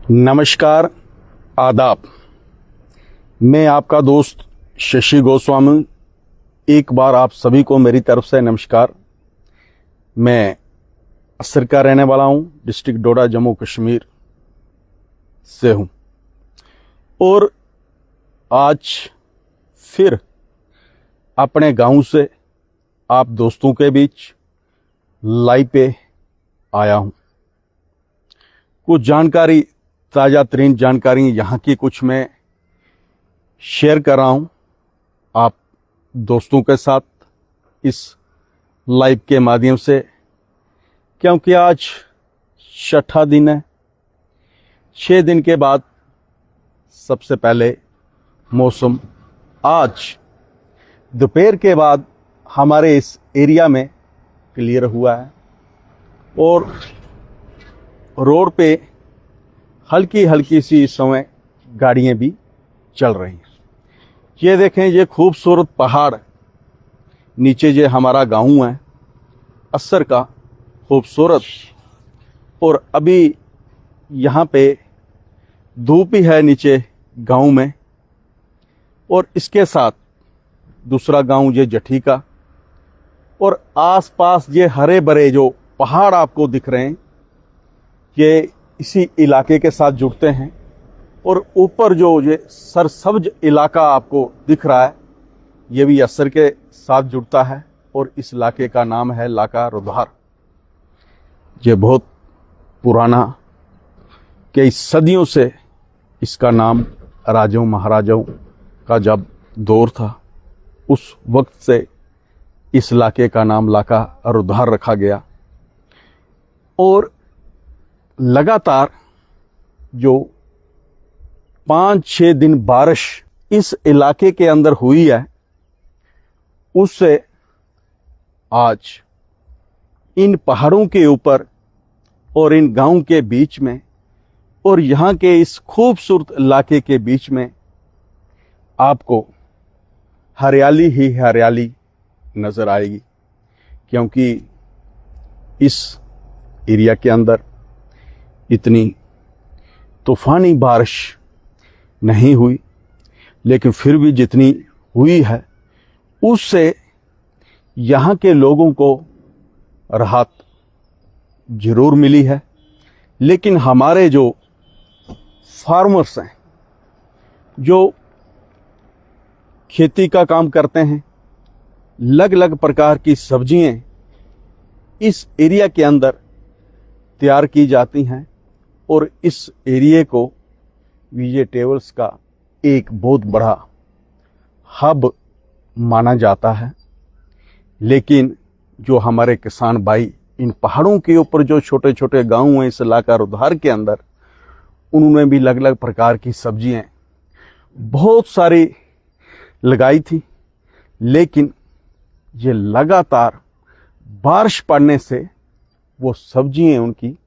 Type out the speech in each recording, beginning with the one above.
नमस्कार, आदाब। मैं आपका दोस्त शशि गोस्वामी। एक बार आप सभी को मेरी तरफ से नमस्कार। मैं असर का रहने वाला हूं, डिस्ट्रिक्ट डोडा, जम्मू कश्मीर से हूं और आज फिर अपने गांव से आप दोस्तों के बीच लाइव पे आया हूं। कुछ जानकारी, ताज़ा तरीन जानकारी यहाँ की कुछ मैं शेयर कर रहा हूँ आप दोस्तों के साथ इस लाइव के माध्यम से, क्योंकि आज छठा दिन है। 6 दिन के बाद सबसे पहले मौसम आज दोपहर के बाद हमारे इस एरिया में क्लियर हुआ है और रोड पे हल्की हल्की सी इस समय गाड़ियां भी चल रही हैं। ये देखें, ये खूबसूरत पहाड़ नीचे जो हमारा गांव है असर का खूबसूरत, और अभी यहाँ पे धूप ही है नीचे गांव में, और इसके साथ दूसरा गांव ये जठी का, और आसपास ये हरे भरे जो पहाड़ आपको दिख रहे हैं ये इसी इलाके के साथ जुड़ते हैं। और ऊपर जो ये सरसब्ज इलाका आपको दिख रहा है ये भी असर के साथ जुड़ता है, और इस इलाके का नाम है लाका रुधार। ये बहुत पुराना, कई सदियों से इसका नाम राजाओं महाराजाओं का जब दौर था उस वक्त से इस इलाके का नाम लाका रुधार रखा गया। और लगातार जो 5-6 दिन बारिश इस इलाके के अंदर हुई है उससे आज इन पहाड़ों के ऊपर और इन गांव के बीच में और यहाँ के इस खूबसूरत इलाके के बीच में आपको हरियाली ही हरियाली नजर आएगी, क्योंकि इस एरिया के अंदर इतनी तूफानी बारिश नहीं हुई, लेकिन फिर भी जितनी हुई है उससे यहाँ के लोगों को राहत जरूर मिली है। लेकिन हमारे जो फार्मर्स हैं, जो खेती का काम करते हैं, अलग अलग प्रकार की सब्जियां इस एरिया के अंदर तैयार की जाती हैं, और इस एरिया को वेजिटेबल्स का एक बहुत बड़ा हब माना जाता है। लेकिन जो हमारे किसान भाई इन पहाड़ों के ऊपर जो छोटे छोटे गांव हैं इस इलाका रुधार के अंदर, उन्होंने भी अलग अलग प्रकार की सब्जियां बहुत सारी लगाई थी, लेकिन ये लगातार बारिश पड़ने से वो सब्जियां उनकी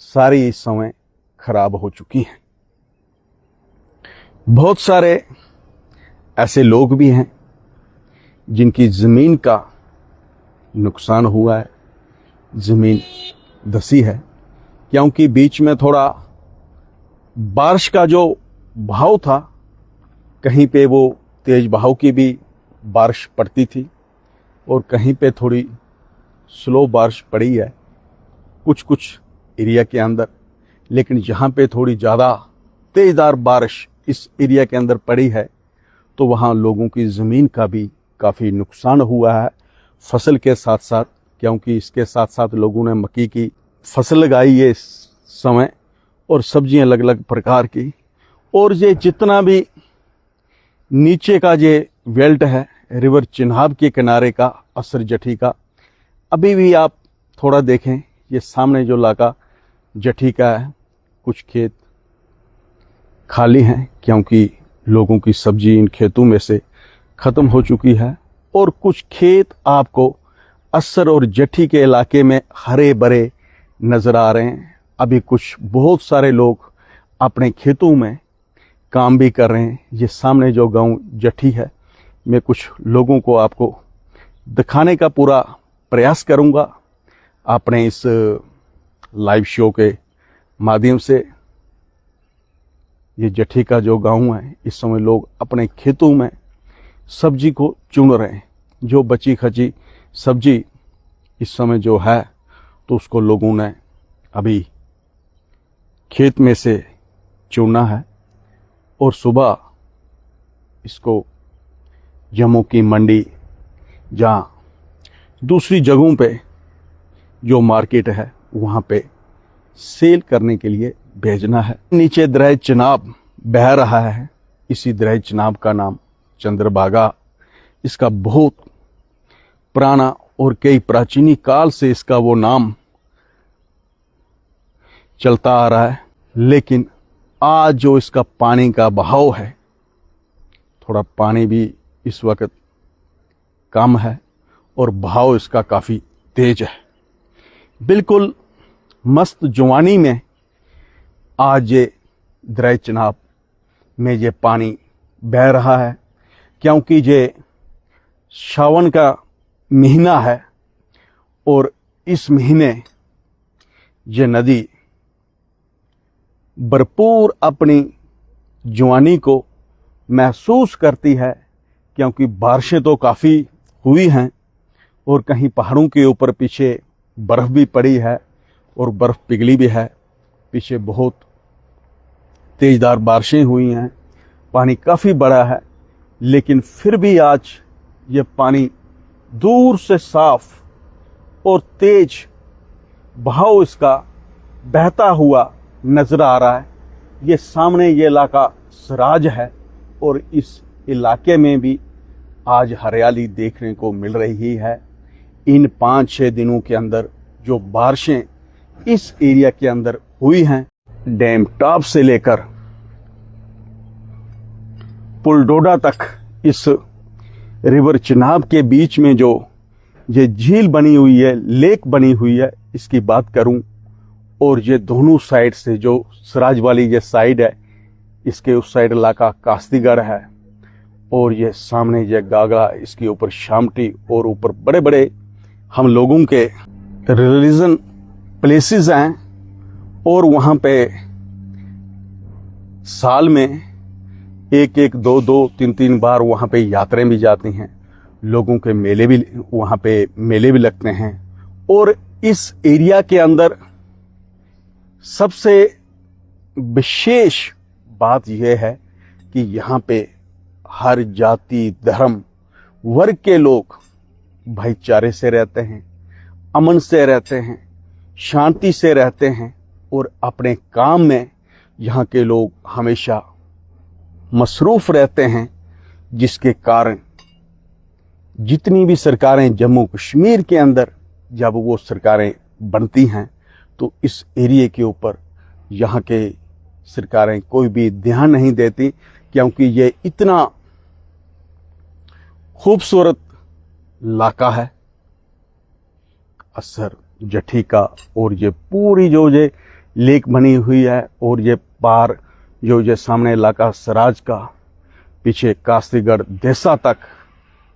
सारी इस समय खराब हो चुकी हैं। बहुत सारे ऐसे लोग भी हैं जिनकी ज़मीन का नुकसान हुआ है, ज़मीन धसी है, क्योंकि बीच में थोड़ा बारिश का जो बहाव था, कहीं पे वो तेज बहाव की भी बारिश पड़ती थी और कहीं पे थोड़ी स्लो बारिश पड़ी है कुछ कुछ एरिया के अंदर। लेकिन जहाँ पे थोड़ी ज़्यादा तेज़दार बारिश इस एरिया के अंदर पड़ी है तो वहाँ लोगों की ज़मीन का भी काफ़ी नुकसान हुआ है फसल के साथ साथ, क्योंकि इसके साथ साथ लोगों ने मक्की की फसल लगाई है इस समय, और सब्जियां अलग अलग प्रकार की। और ये जितना भी नीचे का ये बेल्ट है रिवर चिन्हाब के किनारे का असर जठी का, अभी भी आप थोड़ा देखें, ये सामने जो इलाका जठी का है, कुछ खेत खाली हैं क्योंकि लोगों की सब्जी इन खेतों में से ख़त्म हो चुकी है, और कुछ खेत आपको असर और जठी के इलाके में हरे भरे नज़र आ रहे हैं। अभी कुछ बहुत सारे लोग अपने खेतों में काम भी कर रहे हैं। ये सामने जो गांव जठी है, मैं कुछ लोगों को आपको दिखाने का पूरा प्रयास करूंगा अपने इस लाइव शो के माध्यम से। ये जठी का जो गांव है, इस समय लोग अपने खेतों में सब्जी को चुन रहे हैं। जो बची खची सब्जी इस समय जो है, तो उसको लोगों ने अभी खेत में से चुना है और सुबह इसको जम्मू की मंडी, जहाँ दूसरी जगहों पे जो मार्केट है, वहाँ पे सेल करने के लिए भेजना है। नीचे दरिया चिनाब बह रहा है। इसी दरिया चिनाब का नाम चंद्रभागा, इसका बहुत पुराना और कई प्राचीनी काल से इसका वो नाम चलता आ रहा है। लेकिन आज जो इसका पानी का बहाव है, थोड़ा पानी भी इस वक्त कम है और बहाव इसका काफ़ी तेज है। बिल्कुल मस्त जवानी में आज ये दरिया चिनाब में ये पानी बह रहा है, क्योंकि ये सावन का महीना है और इस महीने ये नदी भरपूर अपनी जवानी को महसूस करती है, क्योंकि बारिशें तो काफ़ी हुई हैं और कहीं पहाड़ों के ऊपर पीछे बर्फ़ भी पड़ी है और बर्फ़ पिघली भी है। पीछे बहुत तेज़दार बारिशें हुई हैं, पानी काफ़ी बड़ा है, लेकिन फिर भी आज ये पानी दूर से साफ और तेज बहाव इसका बहता हुआ नजर आ रहा है। ये सामने ये इलाका सराज है और इस इलाके में भी आज हरियाली देखने को मिल रही है। इन 5-6 दिनों के अंदर जो बारिशें इस एरिया के अंदर हुई हैं, डैम टॉप से लेकर पुलडोडा तक, इस रिवर चिनाब के बीच में जो ये झील बनी हुई है, लेक बनी हुई है, इसकी बात करूं, और ये दोनों साइड से जो सराज वाली ये साइड है, इसके उस साइड इलाका कास्तीगढ़ है और ये सामने ये गागरा, इसके ऊपर शामटी और ऊपर बड़े बड़े हम लोगों के रिलीजन प्लेसेस हैं और वहाँ पे साल में 1-1, 2-2, 3-3 बार वहाँ पे यात्राएं भी जाती हैं। लोगों के मेले भी वहाँ पे मेले भी लगते हैं। और इस एरिया के अंदर सबसे विशेष बात यह है कि यहाँ पे हर जाति, धर्म, वर्ग के लोग भाईचारे से रहते हैं, अमन से रहते हैं, शांति से रहते हैं और अपने काम में यहाँ के लोग हमेशा मसरूफ रहते हैं, जिसके कारण जितनी भी सरकारें जम्मू कश्मीर के अंदर जब वो सरकारें बनती हैं, तो इस एरिया के ऊपर यहाँ के सरकारें कोई भी ध्यान नहीं देती, क्योंकि ये इतना खूबसूरत इलाका है। असर जठी का और ये पूरी जो ये लेक बनी हुई है और ये पार जो ये सामने इलाका सराज का, पीछे कास्तीगढ़ देसा तक,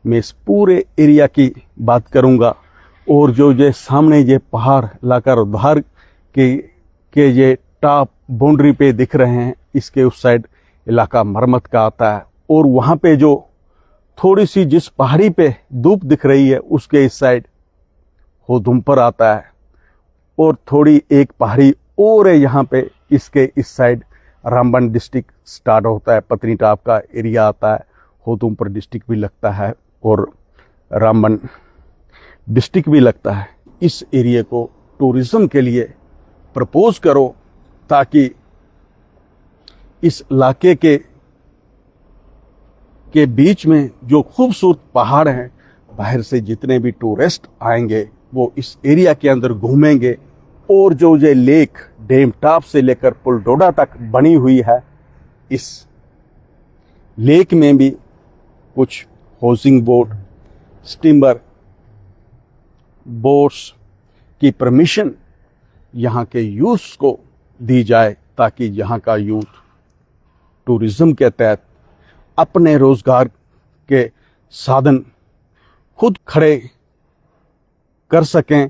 मैं इस पूरे एरिया की बात करूंगा। और जो ये सामने ये पहाड़ इलाका उधार के ये टॉप बाउंड्री पे दिख रहे हैं, इसके उस साइड इलाका मरमत का आता है और वहाँ पे जो थोड़ी सी जिस पहाड़ी पे धूप दिख रही है, उसके इस साइड होदुमपुर आता है और थोड़ी एक पहाड़ी और है यहाँ पे, इसके इस साइड रामबन डिस्ट्रिक्ट स्टार्ट होता है, पत्नीटॉप का एरिया आता है, होदुमपुर डिस्ट्रिक्ट भी लगता है और रामबन डिस्ट्रिक्ट भी लगता है। इस एरिया को टूरिज्म के लिए प्रपोज करो, ताकि इस इलाके के बीच में जो खूबसूरत पहाड़ हैं, बाहर से जितने भी टूरिस्ट आएंगे वो इस एरिया के अंदर घूमेंगे। और जो ये लेक डैम टॉप से लेकर पुलडोडा तक बनी हुई है, इस लेक में भी कुछ हाउसिंग बोट, स्टीमर बोट्स की परमिशन यहाँ के यूथ को दी जाए, ताकि यहाँ का यूथ टूरिज्म के तहत अपने रोजगार के साधन खुद खड़े कर सकें।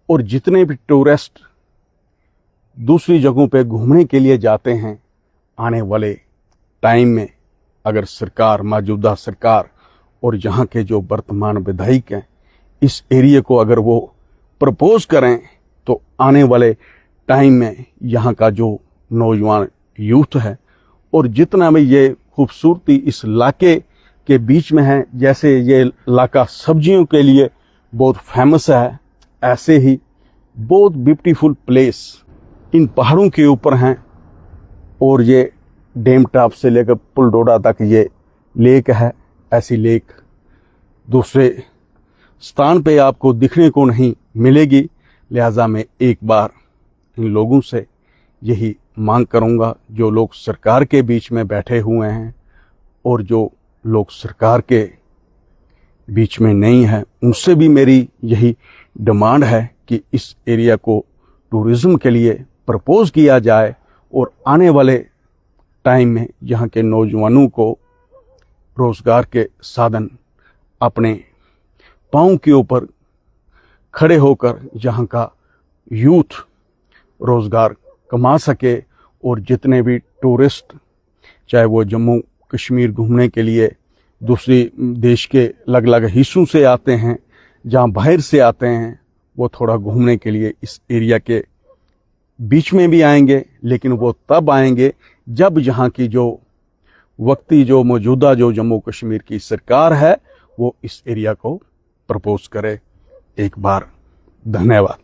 और जितने भी टूरिस्ट दूसरी जगहों पे घूमने के लिए जाते हैं, आने वाले टाइम में अगर सरकार, मौजूदा सरकार और यहाँ के जो वर्तमान विधायक हैं, इस एरिया को अगर वो प्रपोज करें तो आने वाले टाइम में यहाँ का जो नौजवान यूथ है और जितना भी ये खूबसूरती इस इलाके के बीच में है, जैसे ये इलाका सब्जियों के लिए बहुत फेमस है, ऐसे ही बहुत ब्यूटीफुल प्लेस इन पहाड़ों के ऊपर हैं। और ये डैम टॉप से लेकर पुलडोडा तक ये लेक है। ऐसी लेक दूसरे स्थान पे आपको दिखने को नहीं मिलेगी। लिहाजा मैं एक बार इन लोगों से यही मांग करूंगा, जो लोग सरकार के बीच में बैठे हुए हैं और जो लोग सरकार के बीच में नहीं है, उनसे भी मेरी यही डिमांड है कि इस एरिया को टूरिज्म के लिए प्रपोज किया जाए और आने वाले टाइम में यहाँ के नौजवानों को रोज़गार के साधन अपने पाँव के ऊपर खड़े होकर यहाँ का यूथ रोज़गार कमा सके। और जितने भी टूरिस्ट, चाहे वो जम्मू कश्मीर घूमने के लिए दूसरी देश के अलग अलग हिस्सों से आते हैं, जहाँ बाहर से आते हैं, वो थोड़ा घूमने के लिए इस एरिया के बीच में भी आएंगे, लेकिन वो तब आएंगे जब यहाँ की जो वक्ती जो मौजूदा जो जम्मू कश्मीर की सरकार है वो इस एरिया को प्रपोज करे। एक बार धन्यवाद।